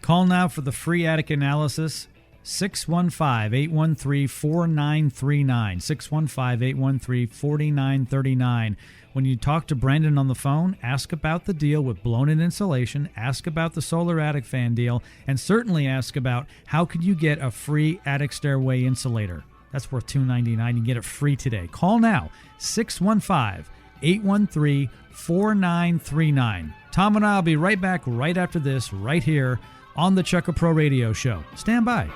Call now for the free attic analysis. 615-813-4939. 615-813-4939. When you talk to Brandon on the phone, ask about the deal with blown-in insulation, ask about the solar attic fan deal, and certainly ask about how could you get a free attic stairway insulator. That's worth $299. You get it free today. Call now, 615-813-4939. Tom and I will be right back right after this, right here on the Checker Pro Radio Show. Stand by.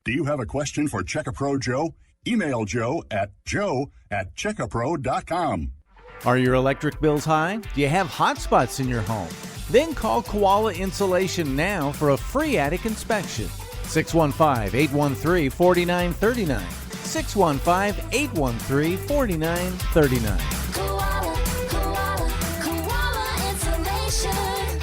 Do you have a question for Checkapro Joe? Email Joe at checkapro.com. Are your electric bills high? Do you have hot spots in your home? Then call Koala Insulation now for a free attic inspection. 615-813-4939. 615-813-4939. Koala, Koala, Koala Insulation.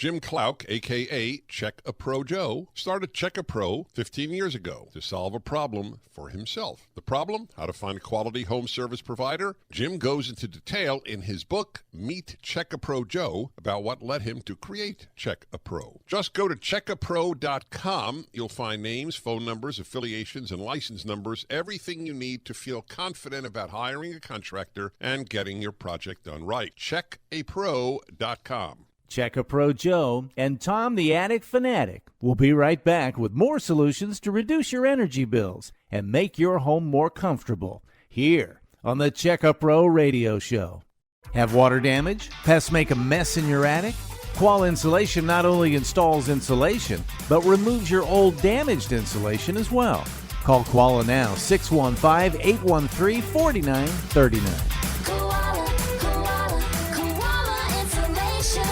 Jim Clouk, a.k.a. Check a Pro Joe, started Check a Pro 15 years ago to solve a problem for himself. The problem? How to find a quality home service provider? Jim goes into detail in his book, Meet Check a Pro Joe, about what led him to create Check a Pro. Just go to checkapro.com. You'll find names, phone numbers, affiliations, and license numbers, everything you need to feel confident about hiring a contractor and getting your project done right. Checkapro.com. Check a Pro Joe and Tom the Attic Fanatic will be right back with more solutions to reduce your energy bills and make your home more comfortable here on the Check a Pro Radio Show. Have water damage? Pests make a mess in your attic? Koala Insulation not only installs insulation, but removes your old damaged insulation as well. Call Koala now, 615-813-4939. Koala, Koala, Koala Insulation.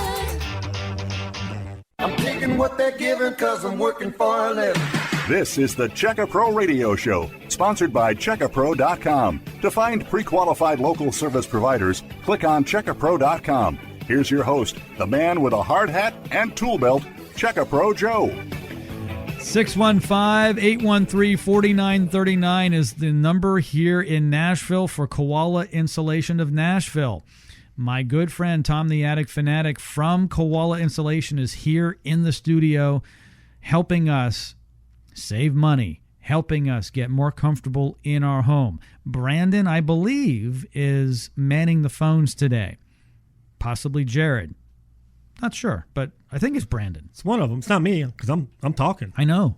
I'm taking what they're giving cause I'm working for a living. This is the Check a Pro Radio Show, sponsored by checkapro.com. To find pre-qualified local service providers, click on checkapro.com. Here's your host, the man with a hard hat and tool belt, Check a Pro Joe. 615-813-4939 is the number here in Nashville for Koala Insulation of Nashville. My good friend Tom the Attic Fanatic from Koala Insulation is here in the studio helping us save money, helping us get more comfortable in our home. Brandon, I believe, is manning the phones today. Possibly Jared. Not sure, but I think it's Brandon. It's one of them. It's not me because I'm talking. I know.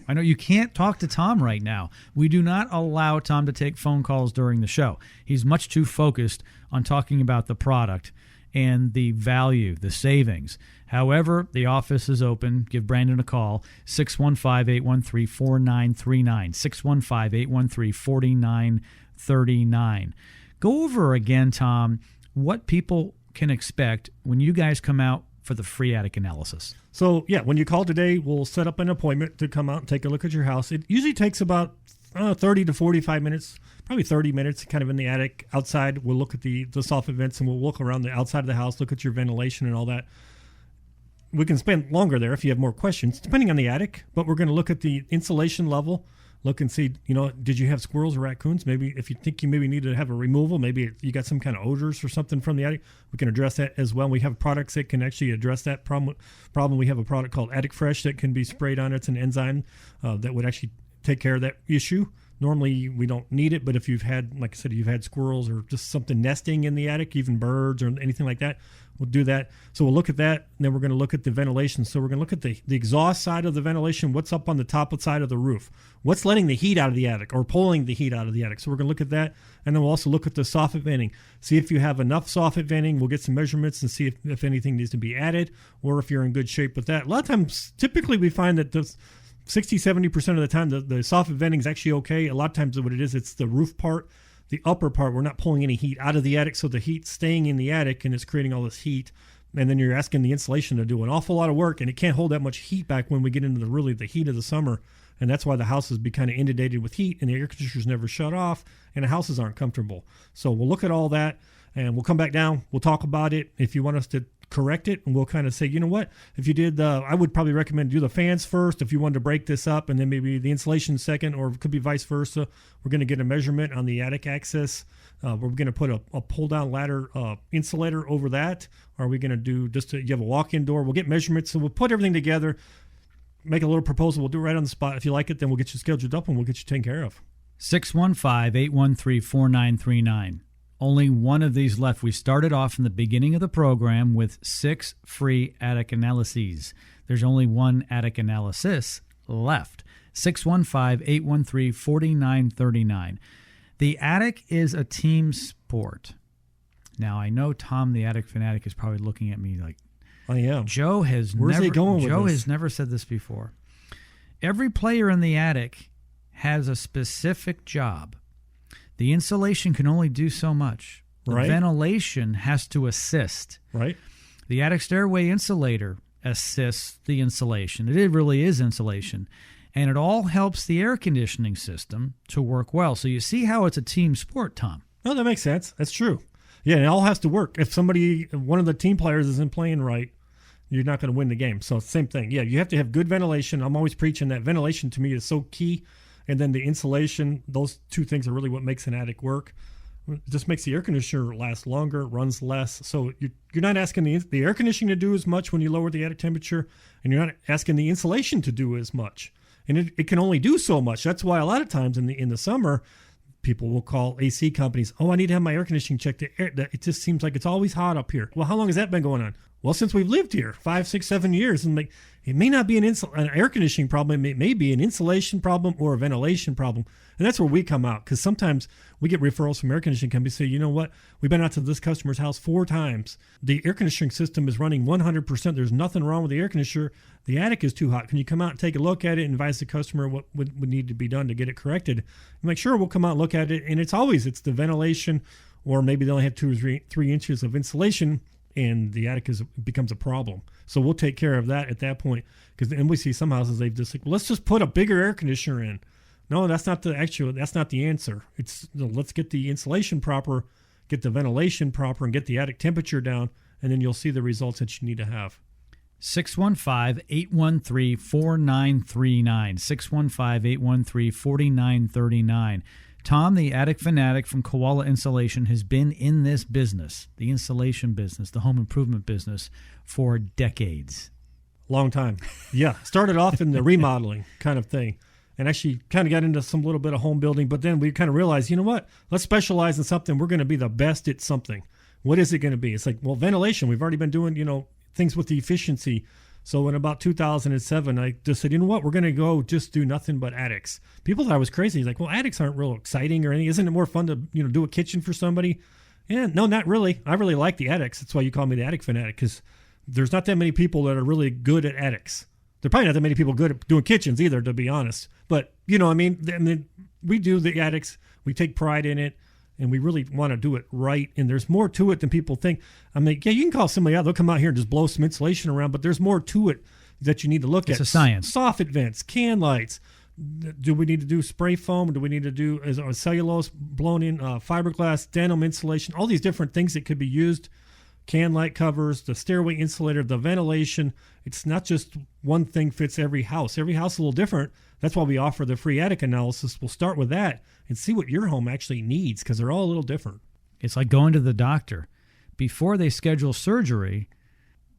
I know you can't talk to Tom right now. We do not allow Tom to take phone calls during the show. He's much too focused on talking about the product and the value, the savings. However, the office is open. Give Brandon a call, 615-813-4939, 615-813-4939. Go over again, Tom, what people can expect when you guys come out for the free attic analysis. So, yeah, when you call today, we'll set up an appointment to come out and take a look at your house. It usually takes about 30 to 45 minutes, probably 30 minutes, kind of in the attic. Outside, we'll look at the soffit vents, and we'll look around the outside of the house, look at your ventilation and all that. We can spend longer there if you have more questions, depending on the attic, but we're going to look at the insulation level, look and see, did you have squirrels or raccoons? Maybe if you think you maybe need to have a removal, maybe you got some kind of odors or something from the attic, we can address that as well. We have products that can actually address that problem. We have a product called Attic Fresh that can be sprayed on. It's an enzyme that would actually take care of that issue. Normally, we don't need it, but if you've had, like I said, you've had squirrels or just something nesting in the attic, even birds or anything like that, we'll do that. So we'll look at that, and then we're going to look at the ventilation. So we're going to look at the exhaust side of the ventilation, what's up on the top side of the roof, what's letting the heat out of the attic or pulling the heat out of the attic. So we're going to look at that, and then we'll also look at the soffit venting. See if you have enough soffit venting. We'll get some measurements and see if anything needs to be added or if you're in good shape with that. A lot of times, typically we find that the 60-70% of the time, the soffit venting is actually okay. A lot of times what it is, it's the roof part, the upper part. We're not pulling any heat out of the attic, so the heat's staying in the attic, and it's creating all this heat. And then you're asking the insulation to do an awful lot of work, and it can't hold that much heat back when we get into the heat of the summer. And that's why the house has been kind of inundated with heat, and the air conditioners never shut off, and the houses aren't comfortable. So we'll look at all that, and we'll come back down. We'll talk about it. If you want us to correct it, and we'll kind of say, you know what, if you did I would probably recommend do the fans first if you wanted to break this up, and then maybe the insulation second, or it could be vice versa. We're going to get a measurement on the attic access. We're going to put a pull down ladder insulator over that. Or are we going to do you have a walk-in door? We'll get measurements, so we'll put everything together, make a little proposal. We'll do it right on the spot. If you like it, then we'll get you scheduled up and we'll get you taken care of. 615-813-4939. Only one of these left. We started off in the beginning of the program with 6 free attic analyses. There's only one attic analysis left. 615-813-4939. The attic is a team sport. Now, I know Tom, the Attic Fanatic, is probably looking at me like, I am. Joe has never said this before. Every player in the attic has a specific job. The insulation can only do so much. The ventilation has to assist. Right. The attic stairway insulator assists the insulation. It really is insulation. And it all helps the air conditioning system to work well. So you see how it's a team sport, Tom. No, that makes sense. That's true. Yeah, it all has to work. If one of the team players isn't playing right, you're not going to win the game. So same thing. Yeah, you have to have good ventilation. I'm always preaching that ventilation to me is so key. And then the insulation, those two things are really what makes an attic work. It just makes the air conditioner last longer, runs less. So you're not asking the air conditioning to do as much when you lower the attic temperature, and you're not asking the insulation to do as much. And it can only do so much. That's why a lot of times in the summer, people will call AC companies, oh, I need to have my air conditioning checked. It just seems like it's always hot up here. Well, how long has that been going on? Well, since we've lived here, 5, 6, 7 years. And like, it may not be an air conditioning problem. It may be an insulation problem or a ventilation problem. And that's where we come out, because sometimes we get referrals from air conditioning companies say, you know what, we've been out to this customer's house 4 times. The air conditioning system is running 100%. There's nothing wrong with the air conditioner. The attic is too hot. Can you come out and take a look at it and advise the customer what would need to be done to get it corrected? And like, sure, we'll come out and look at it. And it's the ventilation, or maybe they only have 2 or 3 inches of insulation, and the attic becomes a problem. So we'll take care of that at that point. Because then we see some houses, they've just like, well, let's just put a bigger air conditioner in. No, that's not the answer. It's, let's get the insulation proper, get the ventilation proper, and get the attic temperature down, and then you'll see the results that you need to have. 615-813-4939. 615-813-4939. Tom, the attic fanatic from Koala Insulation, has been in this business, the insulation business, the home improvement business, for decades. Long time. Yeah. Started off in the remodeling kind of thing, and actually kind of got into some little bit of home building, but then we kind of realized, you know what? Let's specialize in something. We're going to be the best at something. What is it going to be? It's like, well, ventilation. We've already been doing, things with the efficiency. So in about 2007, I just said, you know what? We're going to go just do nothing but attics. People thought I was crazy. Like, well, attics aren't real exciting or anything. Isn't it more fun to, do a kitchen for somebody? Yeah, no, not really. I really like the attics. That's why you call me the attic fanatic, because there's not that many people that are really good at attics. There are probably not that many people good at doing kitchens either, to be honest. But, we do the attics. We take pride in it. And we really want to do it right. And there's more to it than people think. I mean, yeah, you can call somebody out. They'll come out here and just blow some insulation around. But there's more to it that you need to look at. It's a science. Soffit vents, can lights. Do we need to do spray foam? Do we need to do cellulose, blown in fiberglass, denim insulation? All these different things that could be used. Can light covers, the stairway insulator, the ventilation. It's not just one thing fits every house. Every house is a little different. That's why we offer the free attic analysis. We'll start with that and see what your home actually needs, because they're all a little different. It's like going to the doctor. Before they schedule surgery,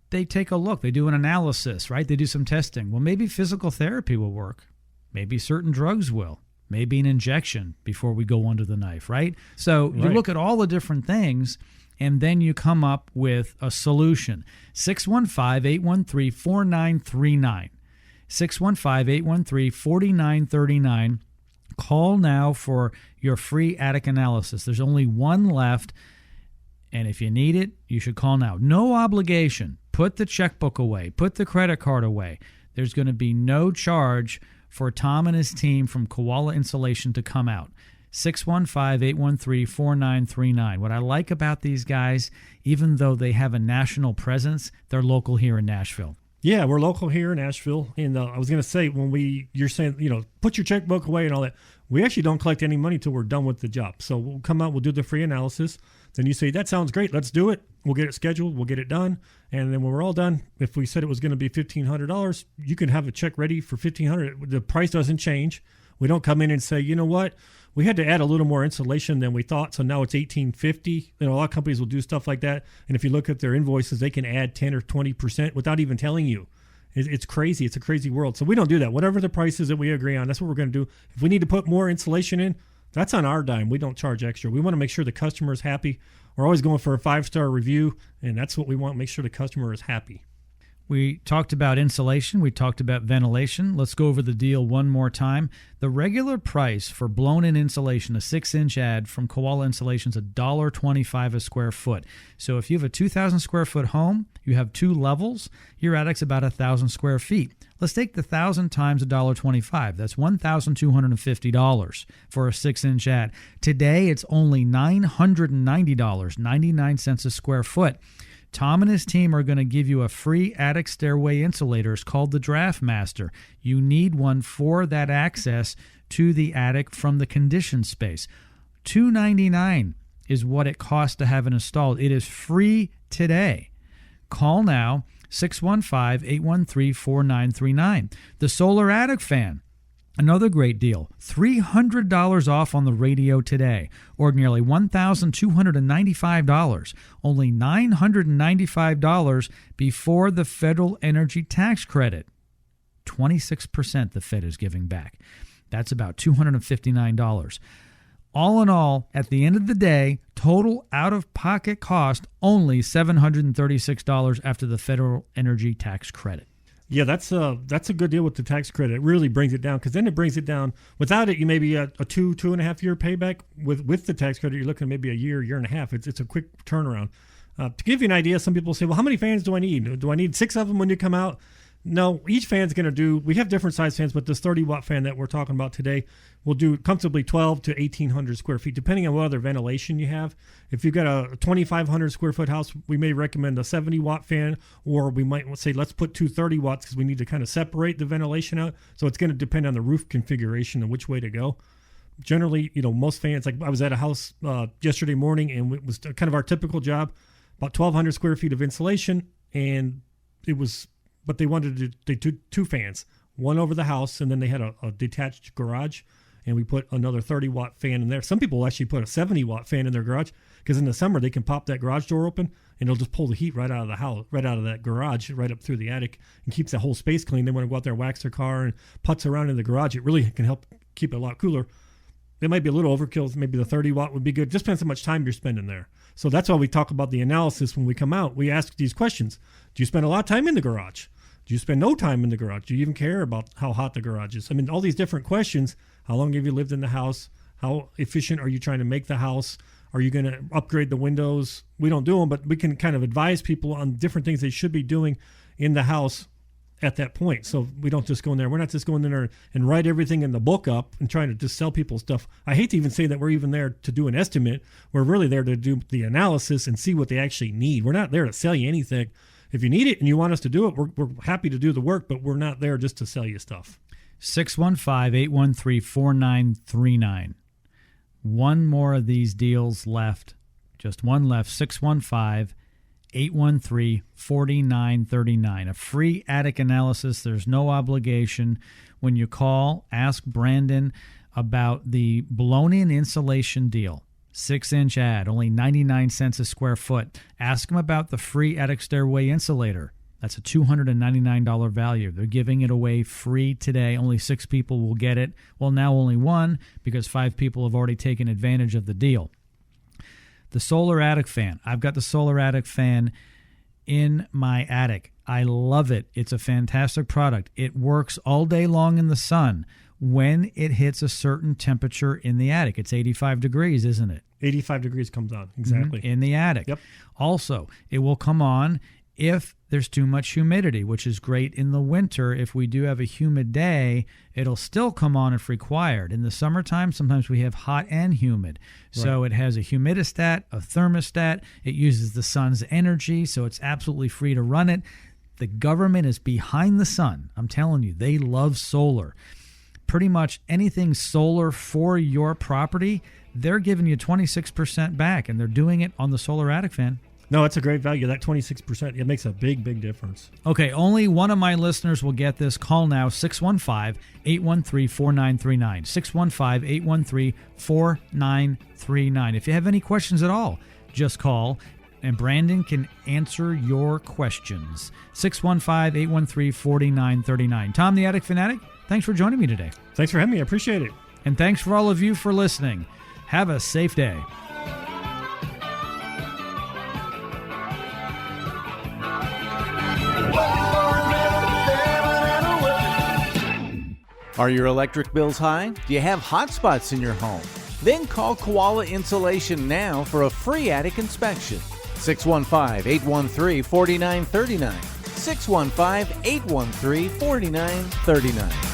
they take a look. They do an analysis, right? They do some testing. Well, maybe physical therapy will work. Maybe certain drugs will. Maybe an injection before we go under the knife, right? So you look at all the different things, and then you come up with a solution. 615-813-4939. 615-813-4939. Call now for your free attic analysis. There's only one left, and if you need it, you should call now. No obligation. Put the checkbook away. Put the credit card away. There's going to be no charge for Tom and his team from Koala Insulation to come out. 615-813-4939. What I like about these guys, even though they have a national presence, they're local here in Nashville. Yeah, we're local here in Nashville. And I was going to say, you're saying, put your checkbook away and all that. We actually don't collect any money till we're done with the job. So we'll come out, we'll do the free analysis. Then you say, that sounds great. Let's do it. We'll get it scheduled. We'll get it done. And then when we're all done, if we said it was going to be $1,500, you can have a check ready for $1,500. The price doesn't change. We don't come in and say, you know what? We had to add a little more insulation than we thought, so now it's $1,850. A lot of companies will do stuff like that, and if you look at their invoices, they can add 10 or 20% without even telling you. It's crazy. It's a crazy world. So we don't do that. Whatever the price is that we agree on, that's what we're going to do. If we need to put more insulation in, that's on our dime. We don't charge extra. We want to make sure the customer is happy. We're always going for a 5-star review, and that's what we want, make sure the customer is happy. We talked about insulation. We talked about ventilation. Let's go over the deal one more time. The regular price for blown-in insulation, a 6-inch ad from Koala Insulation, is $1.25 a square foot. So if you have a 2,000 square foot home, you have 2 levels, your attic's about 1,000 square feet. Let's take the 1,000 times $1.25. That's $1,250 for a 6-inch ad. Today, it's only $990, 99 cents a square foot. Tom and his team are going to give you a free attic stairway insulator. It's called the Draft Master. You need one for that access to the attic from the conditioned space. $299 is what it costs to have it installed. It is free today. Call now, 615-813-4939. The Solar Attic Fan, another great deal. $300 off on the radio today. Ordinarily $1,295. Only $995 before the federal energy tax credit. 26% the Fed is giving back. That's about $259. All in all, at the end of the day, total out-of-pocket cost only $736 after the federal energy tax credit. Yeah, that's a good deal with the tax credit. It really brings it down, because then it brings it down. Without it, you may be a 2.5 year payback. With the tax credit, you're looking at maybe a year and a half. It's a quick turnaround. To give you an idea, some people say, well, how many fans do I need? Do I need 6 of them when you come out? No, each fan's going to do, we have different size fans, but this 30-watt fan that we're talking about today will do comfortably 12 to 1,800 square feet, depending on what other ventilation you have. If you've got a 2,500 square foot house, we may recommend a 70-watt fan, or we might say, let's put 2 30 watts because we need to kind of separate the ventilation out. So it's going to depend on the roof configuration and which way to go. Generally, most fans, like I was at a house yesterday morning, and it was kind of our typical job, about 1,200 square feet of insulation, and it was... But they wanted to do 2 fans, one over the house, and then they had a detached garage, and we put another 30-watt fan in there. Some people actually put a 70-watt fan in their garage, because in the summer they can pop that garage door open, and it'll just pull the heat right out of the house, right out of that garage, right up through the attic, and keeps that whole space clean. They want to go out there and wax their car and putz around in the garage. It really can help keep it a lot cooler. It might be a little overkill. Maybe the 30-watt would be good. Just depends how much time you're spending there. So that's why we talk about the analysis when we come out. We ask these questions. Do you spend a lot of time in the garage? Do you spend no time in the garage? Do you even care about how hot the garage is? I mean, all these different questions. How long have you lived in the house? How efficient are you trying to make the house? Are you going to upgrade the windows? We don't do them, but we can kind of advise people on different things they should be doing in the house at that point. So we don't just go in there. We're not just going in there and write everything in the book up and trying to just sell people stuff. I hate to even say that we're even there to do an estimate. We're really there to do the analysis and see what they actually need. We're not there to sell you anything. If you need it and you want us to do it, we're happy to do the work, but we're not there just to sell you stuff. 615-813-4939. One more of these deals left. Just one left. 615-813-4939. A free attic analysis. There's no obligation. When you call, ask Brandon about the blown-in insulation deal. 6-inch ad, only 99 cents a square foot. Ask them about the free attic stairway insulator. That's a $299 value. They're giving it away free today. Only 6 people will get it. Well, now only 1, because 5 people have already taken advantage of the deal. The Solar Attic Fan. I've got the Solar Attic Fan in my attic. I love it. It's a fantastic product. It works all day long in the sun when it hits a certain temperature in the attic. It's 85 degrees, isn't it? 85 degrees comes on, exactly. In the attic. Yep. Also, it will come on if there's too much humidity, which is great in the winter. If we do have a humid day, it'll still come on if required. In the summertime, sometimes we have hot and humid. So It has a humidistat, a thermostat. It uses the sun's energy, so it's absolutely free to run it. The government is behind the sun. I'm telling you, they love solar. Pretty much anything solar for your property, they're giving you 26% back, and they're doing it on the Solar Attic Fan. No, it's a great value. That 26%, it makes a big, big difference. Okay, only one of my listeners will get this. Call now, 615-813-4939. 615-813-4939. If you have any questions at all, just call, and Brandon can answer your questions. 615-813-4939. Tom, the Attic Fanatic, thanks for joining me today. Thanks for having me. I appreciate it. And thanks for all of you for listening. Have a safe day. Are your electric bills high? Do you have hot spots in your home? Then call Koala Insulation now for a free attic inspection. 615-813-4939. 615-813-4939.